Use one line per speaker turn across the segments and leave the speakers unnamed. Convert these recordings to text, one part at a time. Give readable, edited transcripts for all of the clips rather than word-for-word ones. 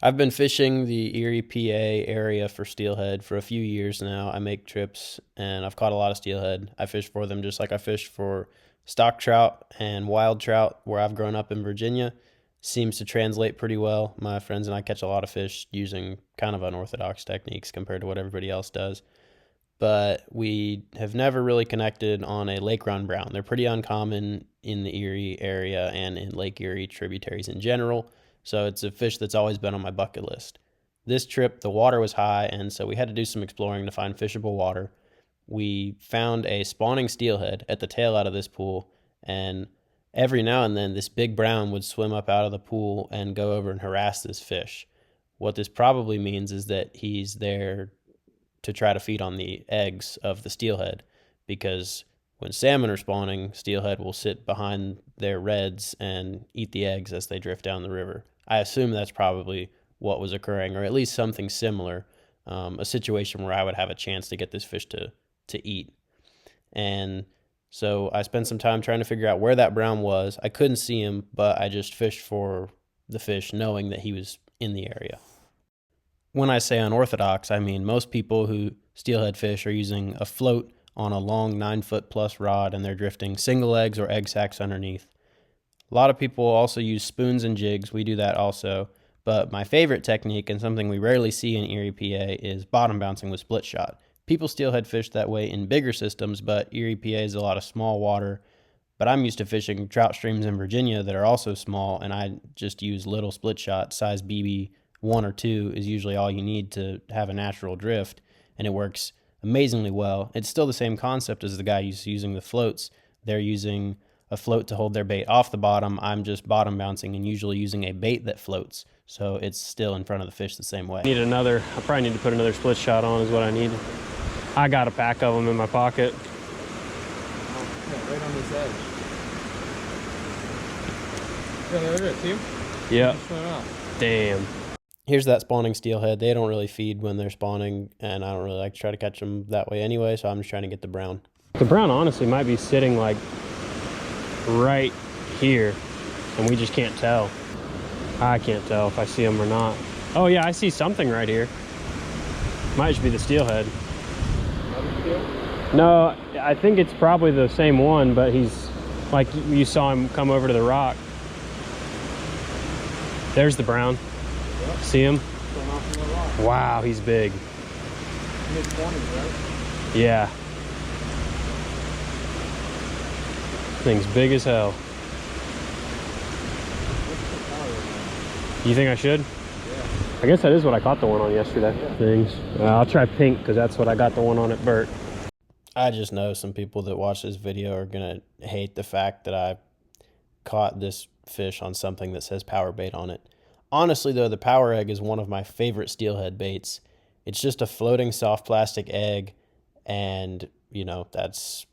I've been fishing the Erie PA area for steelhead for a few years now. I make trips and I've caught a lot of steelhead. I fish for them just like I fish for stock trout and wild trout where I've grown up in Virginia. Seems to translate pretty well. My friends and I catch a lot of fish using kind of unorthodox techniques compared to what everybody else does. But we have never really connected on a lake run brown. They're pretty uncommon in the Erie area and in Lake Erie tributaries in general. So it's a fish that's always been on my bucket list. This trip, the water was high, and so we had to do some exploring to find fishable water. We found a spawning steelhead at the tail out of this pool, and every now and then this big brown would swim up out of the pool and go over and harass this fish. What this probably means is that he's there to try to feed on the eggs of the steelhead, because when salmon are spawning, steelhead will sit behind their redds and eat the eggs as they drift down the river. I assume that's probably what was occurring, or at least something similar, a situation where I would have a chance to get this fish to eat. And so I spent some time trying to figure out where that brown was. I couldn't see him, but I just fished for the fish knowing that he was in the area. When I say unorthodox, I mean most people who steelhead fish are using a float on a long 9-foot plus rod and they're drifting single eggs or egg sacs underneath. A lot of people also use spoons and jigs. We do that also. But my favorite technique, and something we rarely see in Erie PA, is bottom bouncing with split shot. People steelhead fish that way in bigger systems, but Erie PA is a lot of small water. But I'm used to fishing trout streams in Virginia that are also small, and I just use little split shot. Size BB 1 or 2 is usually all you need to have a natural drift, and it works amazingly well. It's still the same concept as the guy who's using the floats. They're using a float to hold their bait off the bottom. I'm just bottom bouncing and usually using a bait that floats, so it's still in front of the fish the same way.
I probably need to put another split shot on is what I need. I got a pack of them in my pocket.
Oh, right on this edge. Yeah, there it is, see him?
Yeah. Damn.
Here's that spawning steelhead. They don't really feed when they're spawning, and I don't really like to try to catch them that way anyway, so I'm just trying to get the brown.
The brown honestly might be sitting like right here, and we just can't tell. I can't tell if I see him or not. Oh yeah, I see something right here. Might just be the steelhead. No, I think it's probably the same one, but he's like, you saw him come over to the rock. There's the brown. Yep. See him? Wow, he's big.
Mid-20s, right?
Yeah. Thing's big as hell. You think I should?
Yeah.
I guess that is what I caught the one on yesterday.
Yeah.
Things. I'll try pink because that's what I got the one on at Burt.
I just know some people that watch this video are going to hate the fact that I caught this fish on something that says power bait on it. Honestly, though, the power egg is one of my favorite steelhead baits. It's just a floating soft plastic egg, and, you know, that's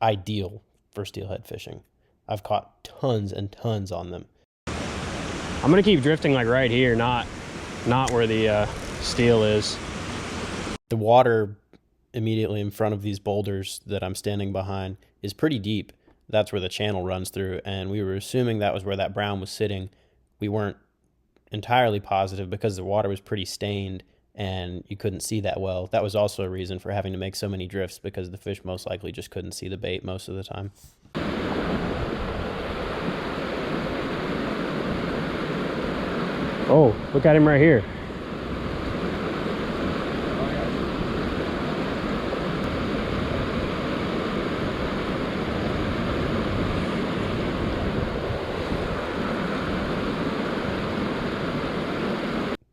ideal for steelhead fishing. I've caught tons and tons on them.
I'm going to keep drifting like right here, not where the steel is.
The water immediately in front of these boulders that I'm standing behind is pretty deep. That's where the channel runs through, and we were assuming that was where that brown was sitting. We weren't entirely positive because the water was pretty stained and you couldn't see that well. That was also a reason for having to make so many drifts, because the fish most likely just couldn't see the bait most of the time.
Oh, look at him right here.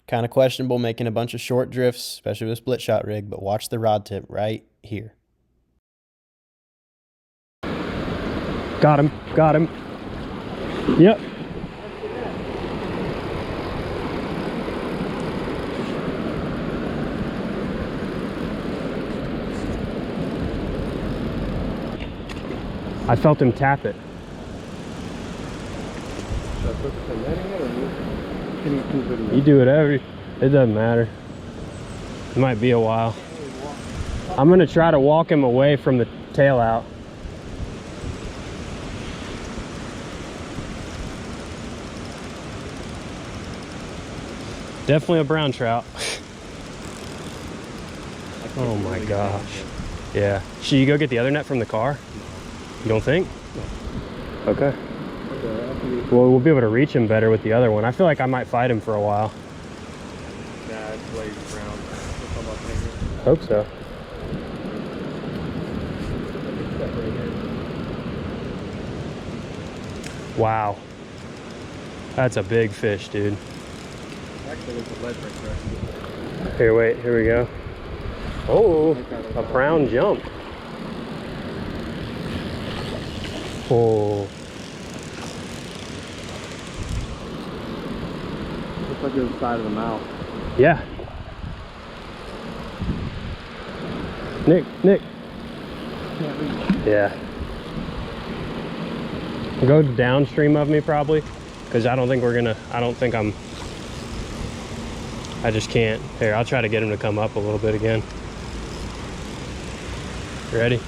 Kind of questionable making a bunch of short drifts, especially with a split shot rig, but watch the rod tip right here.
Got him. Yep. I felt him tap it.
Should I put some net in it, or can you keep it in?
You do whatever. It doesn't matter. It might be a while. I'm gonna try to walk him away from the tail out. Definitely a brown trout. Oh my gosh. Yeah. Should you go get the other net from the car? You don't think? Okay. Well, we'll be able to reach him better with the other one. I feel like I might fight him for a while.
Nah, it's way brown.
Hope so. Wow. That's a big fish, dude.
Actually, it's a lead right there.
Here, wait, here we go. Oh, a brown jump. Oh,
Looks like it's the side of the mouth.
yeah. Nick.
Can't reach.
Yeah. Go downstream of me probably, because I don't think I just can't. Here, I'll try to get him to come up a little bit again. You ready?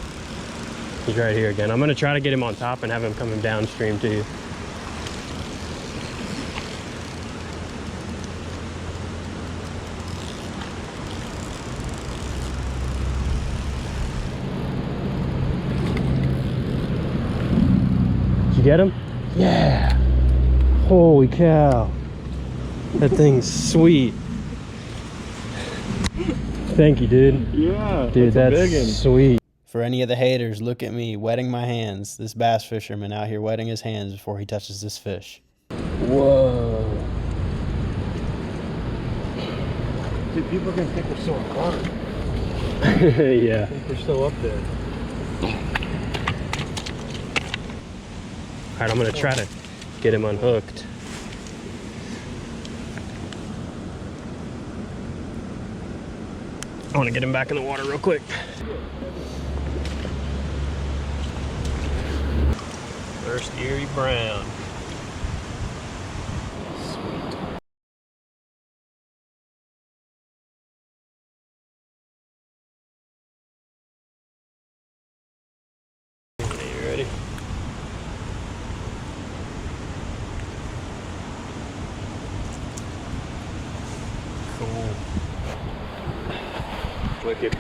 He's right here again. I'm gonna try to get him on top and have him coming downstream to you. Did you get him? Yeah. Holy cow. That thing's sweet. Thank you, dude.
Yeah,
Dude,
that's a big
that's
one.
sweet.
For any of the haters, look at me wetting my hands. This bass fisherman out here wetting his hands before he touches this fish.
Whoa.
Dude, people are gonna think we're so apart.
Yeah.
I think we're still up there.
All right, I'm gonna try to get him unhooked. I want to get him back in the water real quick. First Erie brown. Sweet. You ready? Cool.
Wicked.